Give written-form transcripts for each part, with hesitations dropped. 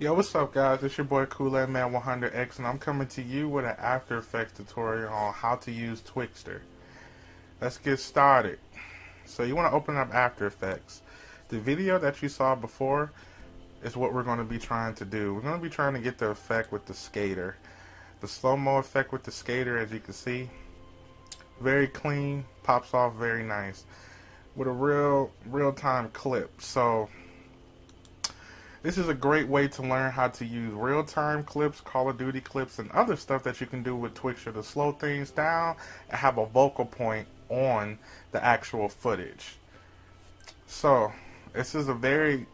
Yo, what's up guys? It's your boy Kool-Aid Man 100X and I'm coming to you with an After Effects tutorial on how to use Twixtor. Let's get started. So you want to open up After Effects. The video that you saw before is what we're going to be trying to do. We're going to be trying to get the effect with the skater. The slow-mo effect with the skater, as you can see. Very clean, pops off very nice. With a real-time clip. So this is a great way to learn how to use real-time clips, Call of Duty clips, and other stuff that you can do with Twixtor to slow things down and have a focal point on the actual footage. So this is a very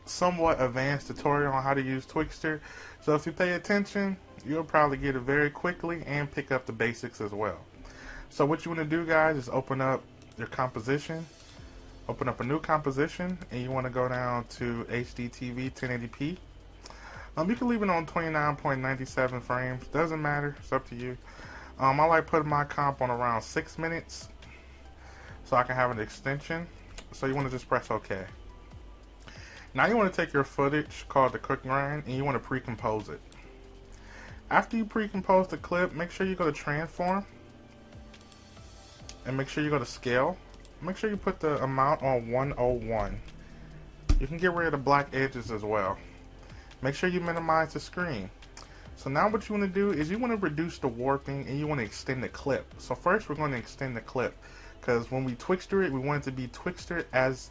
somewhat advanced tutorial on how to use Twixtor. So if you pay attention, you'll probably get it very quickly and pick up the basics as well. So what you want to do, guys, is open up your composition. Open up a new composition and you want to go down to HDTV 1080p. You can leave it on 29.97 frames. Doesn't matter. It's up to you. I like putting my comp on around 6 minutes so I can have an extension. So you want to just press OK. Now you want to take your footage called the quick grind and you want to pre-compose it. After you pre-compose the clip, make sure you go to transform and make sure you go to scale. Make sure you put the amount on 101. You can get rid of the black edges as well. Make sure you minimize the screen. So now what you want to do is you want to reduce the warping and you want to extend the clip. So first we're going to extend the clip because when we Twixtor it, we want it to be Twixtor as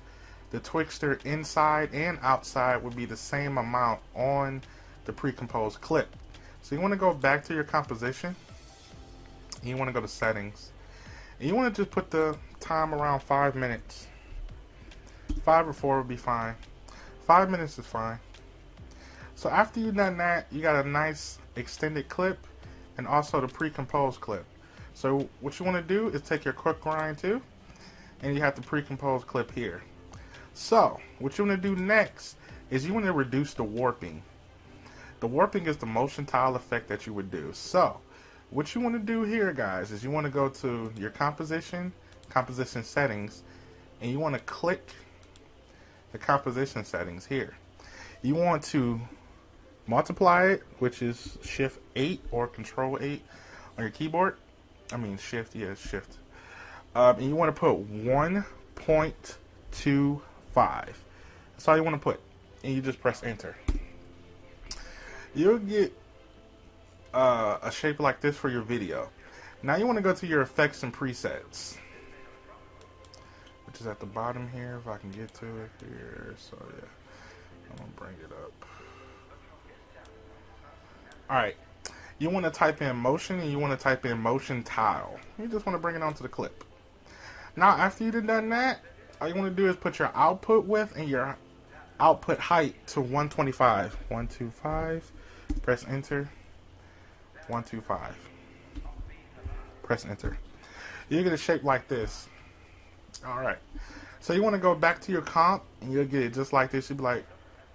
the Twixtor inside and outside would be the same amount on the pre-composed clip. So you want to go back to your composition and you want to go to settings. And you want to just put the time around 5 minutes. 5 or 4 would be fine. 5 minutes is fine. So after you've done that, you got a nice extended clip and also the pre-composed clip. So what you want to do is take your quick grind too, and you have the pre-composed clip here. So what you want to do next is you want to reduce the warping. The warping is the motion tile effect that you would do. So what you want to do here, guys, is you want to go to your composition settings, and you want to click the composition settings here. You want to multiply it, which is Shift 8 or Control 8 on your keyboard. I mean Shift, yeah, Shift. And you want to put 1.25. That's all you want to put, and you just press Enter. You'll get a shape like this for your video. Now you want to go to your effects and presets, which is at the bottom here, if I can get to it here. So yeah, I'm gonna bring it up. Alright, you want to type in motion and you want to type in motion tile. You just want to bring it onto the clip. Now after you've done that, all you want to do is put your output width and your output height to 125. 125, press Enter. 125. Press Enter. You get a shape like this. Alright. So you want to go back to your comp and you'll get it just like this. You'll be like,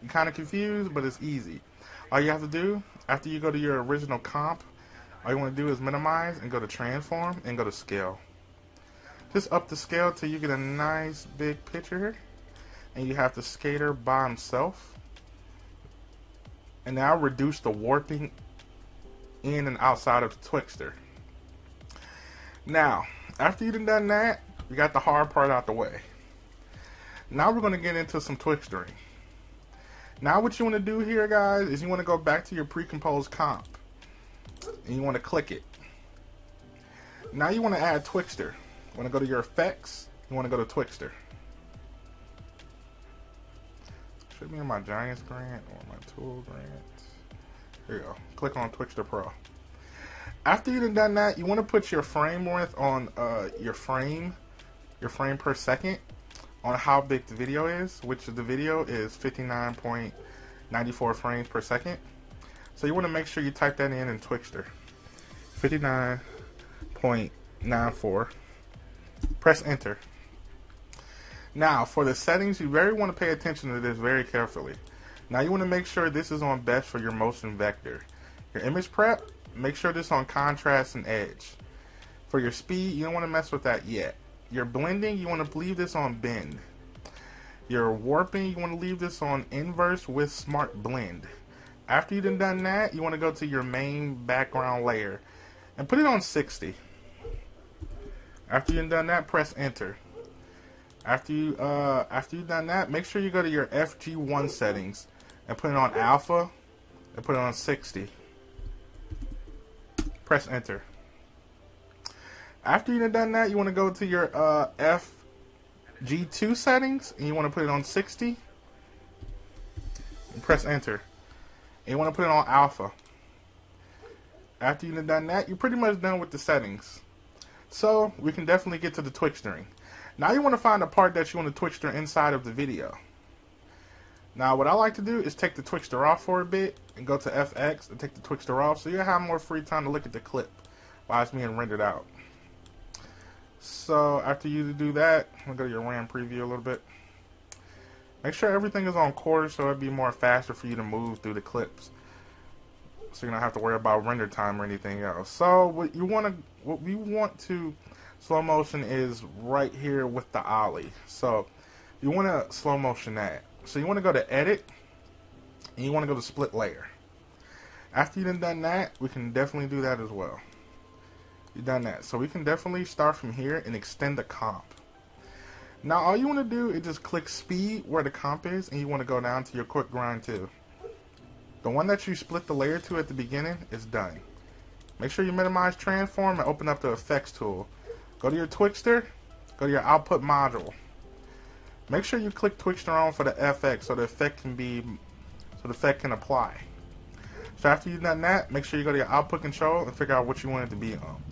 you're kind of confused, but it's easy. All you have to do, after you go to your original comp, all you want to do is minimize and go to transform and go to scale. Just up the scale till you get a nice big picture here. And you have the skater by himself. And now reduce the warping in and outside of the Twixtor. Now, after you've done that, we got the hard part out the way. Now we're going to get into some Twixtoring. Now what you want to do here, guys, is you want to go back to your pre-composed comp. And you want to click it. Now you want to add Twixtor. You want to go to your effects. You want to go to Twixtor. Should be in my Giants grant or my tool grant. Here you go. Click on Twixtor Pro. After you've done that, you want to put your frame width on your frame per second on how big the video is, which the video is 59.94 frames per second. So you want to make sure you type that in Twixtor. 59.94. Press Enter. Now for the settings, you very want to pay attention to this very carefully. Now you want to make sure this is on best for your motion vector. Your image prep, make sure this on contrast and edge. For your speed, you don't want to mess with that yet. Your blending, you want to leave this on bend. Your warping, you want to leave this on inverse with smart blend. After you've done that, you want to go to your main background layer and put it on 60. After you've done that, press enter. After you've done that, make sure you go to your FG1 settings and put it on alpha and put it on 60. Press enter. After you've done that, you want to go to your FG2 settings and you want to put it on 60 and press enter. And you want to put it on alpha. After you've done that, you're pretty much done with the settings. So we can definitely get to the twixtoring. Now you want to find a part that you want to twixtor inside of the video. Now what I like to do is take the twixtor off for a bit and go to FX and take the twixtor off so you have more free time to look at the clip while it's being rendered out. So after you do that, I'm going to go to your RAM preview a little bit. Make sure everything is on quarter so it'll be more faster for you to move through the clips. So you don't have to worry about render time or anything else. So what we want to slow motion is right here with the ollie. So you want to slow motion that. So you want to go to edit and you want to go to split layer. After you've done that, we can definitely do that as well. You've done that. So we can definitely start from here and extend the comp. Now all you want to do is just click speed where the comp is and you want to go down to your quick grind too. The one that you split the layer to at the beginning is done. Make sure you minimize transform and open up the effects tool. Go to your twixtor, go to your output module. Make sure you click twixtor on for the FX so the effect can apply. So after you've done that, make sure you go to your output control and figure out what you want it to be on.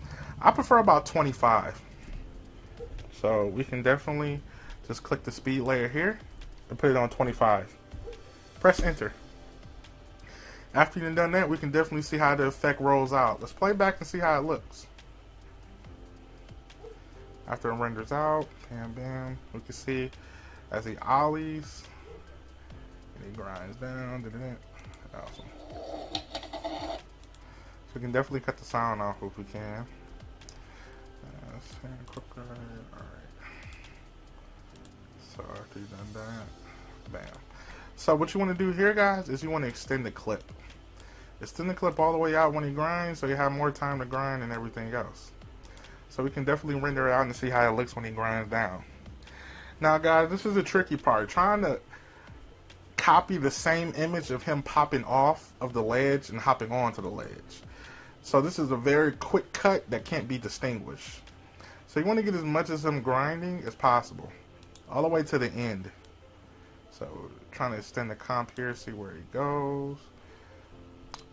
I prefer about 25. So we can definitely just click the speed layer here and put it on 25. Press enter. After you've done that, we can definitely see how the effect rolls out. Let's play back and see how it looks. After it renders out, bam, bam, we can see as he ollies and he grinds down. Awesome. So we can definitely cut the sound off if we can. Alright. So after you've done that, bam. So what you want to do here, guys, is you want to extend the clip. Extend the clip all the way out when he grinds so you have more time to grind and everything else. So we can definitely render it out and see how it looks when he grinds down. Now guys, this is a tricky part. Trying to copy the same image of him popping off of the ledge and hopping onto the ledge. So this is a very quick cut that can't be distinguished. So you want to get as much of him grinding as possible. All the way to the end. So trying to extend the comp here, see where he goes.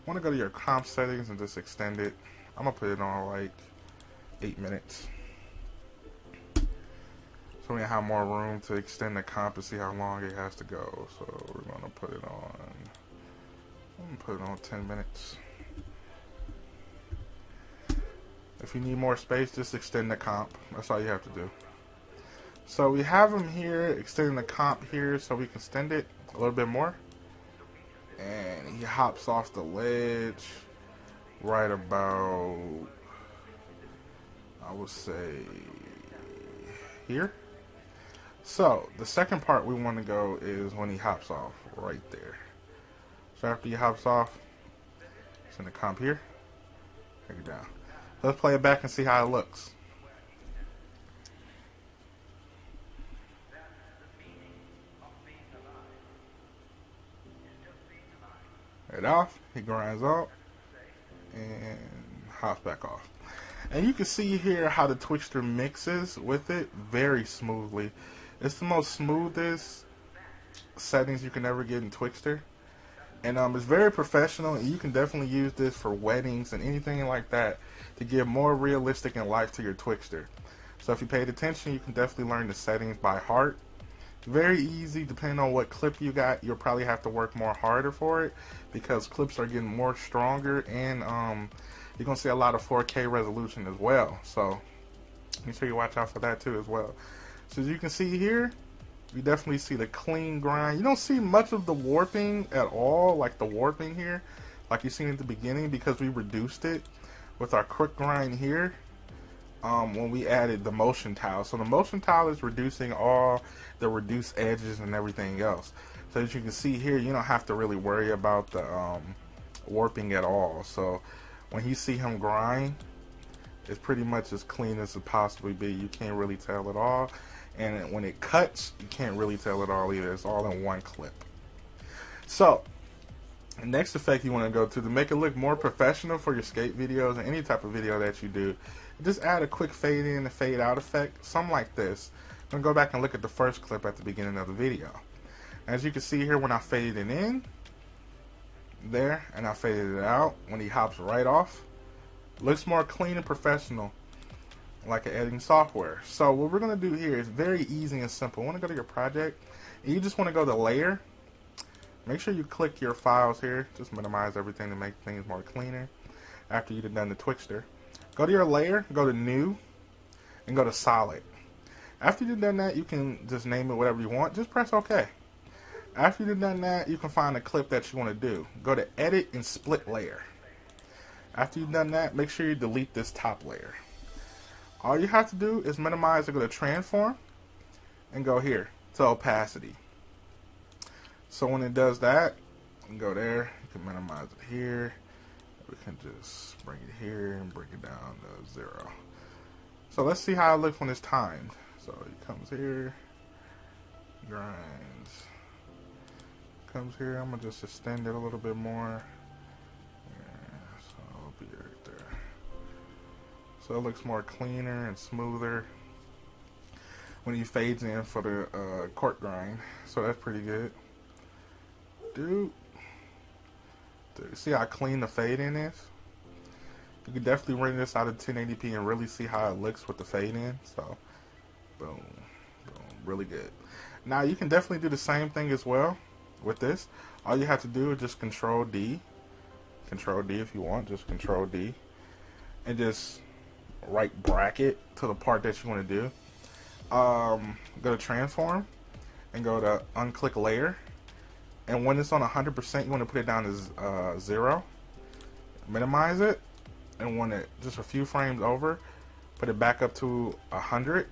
Want to go to your comp settings and just extend it. I'm going to put it on like 8 minutes. So we have more room to extend the comp and see how long it has to go. So we're going to put it on, I'm going to put it on 10 minutes. If you need more space, just extend the comp. That's all you have to do. So we have him here, extending the comp here so we can extend it a little bit more. And he hops off the ledge right about, I would say, here. So the second part we want to go is when he hops off right there. So after he hops off, send the comp here, take it down. Let's play it back and see how it looks. Right off, he grinds out and hops back off. And you can see here how the twixtor mixes with it very smoothly. It's the most smoothest settings you can ever get in twixtor. And it's very professional, and you can definitely use this for weddings and anything like that to give more realistic and life to your twixtor. So if you paid attention, you can definitely learn the settings by heart. Very easy. Depending on what clip you got, you'll probably have to work more harder for it because clips are getting more stronger, and you're going to see a lot of 4K resolution as well. So make sure you watch out for that too as well. So as you can see here, you definitely see the clean grind. You don't see much of the warping at all, like the warping here, like you seen at the beginning, because we reduced it with our quick grind here when we added the motion tile. So the motion tile is reducing all the reduced edges and everything else. So as you can see here, you don't have to really worry about the warping at all. So when you see him grind, it's pretty much as clean as it possibly be. You can't really tell at all. And when it cuts, you can't really tell at all either. It's all in one clip. So the next effect you want to go to make it look more professional for your skate videos and any type of video that you do, just add a quick fade in and fade out effect, something like this. I'm going to go back and look at the first clip at the beginning of the video. As you can see here, when I faded it in, there, and I faded it out, when he hops right off, looks more clean and professional, like an editing software. So what we're going to do here is very easy and simple. I want to go to your project, and you just want to go to layer. Make sure you click your files here. Just minimize everything to make things more cleaner. After you've done the twixtor, go to your layer, go to new, and go to solid. After you've done that, you can just name it whatever you want. Just press OK. After you've done that, you can find a clip that you want to do. Go to edit and split layer. After you've done that, make sure you delete this top layer. All you have to do is minimize and go to transform and go here to opacity. So when it does that, you can go there, you can minimize it here. We can just bring it here and bring it down to 0. So let's see how it looks when it's timed. So he comes here, grinds, comes here. I'm gonna just extend it a little bit more. Yeah, so it'll be right there. So it looks more cleaner and smoother when he fades in for the court grind. So that's pretty good. Dude, see how clean the fade in is? You can definitely render this out of 1080p and really see how it looks with the fade in. So, boom, boom, really good. Now you can definitely do the same thing as well with this. All you have to do is just Control D if you want, just Control D, and just right bracket to the part that you want to do. Go to transform and go to unclick layer. And when it's on 100%, you want to put it down to 0. Minimize it, and when it just a few frames over, put it back up to 100.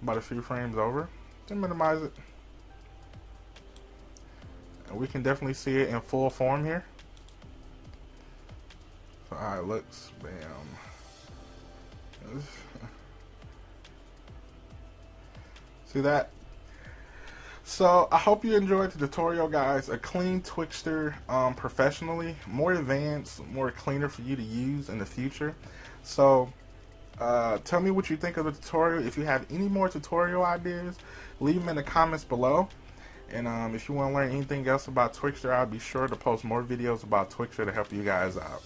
About a few frames over, then minimize it. And we can definitely see it in full form here. So how it looks, bam. See that? So I hope you enjoyed the tutorial, guys. A clean twixtor professionally, more advanced, more cleaner for you to use in the future. So tell me what you think of the tutorial. If you have any more tutorial ideas, leave them in the comments below. And if you want to learn anything else about twixtor, I'll be sure to post more videos about twixtor to help you guys out.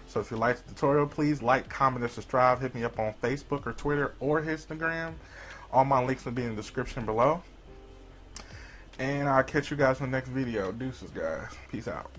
So if you liked the tutorial, please like, comment, and subscribe. Hit me up on Facebook or Twitter or Instagram. All my links will be in the description below. And I'll catch you guys in the next video. Deuces, guys. Peace out.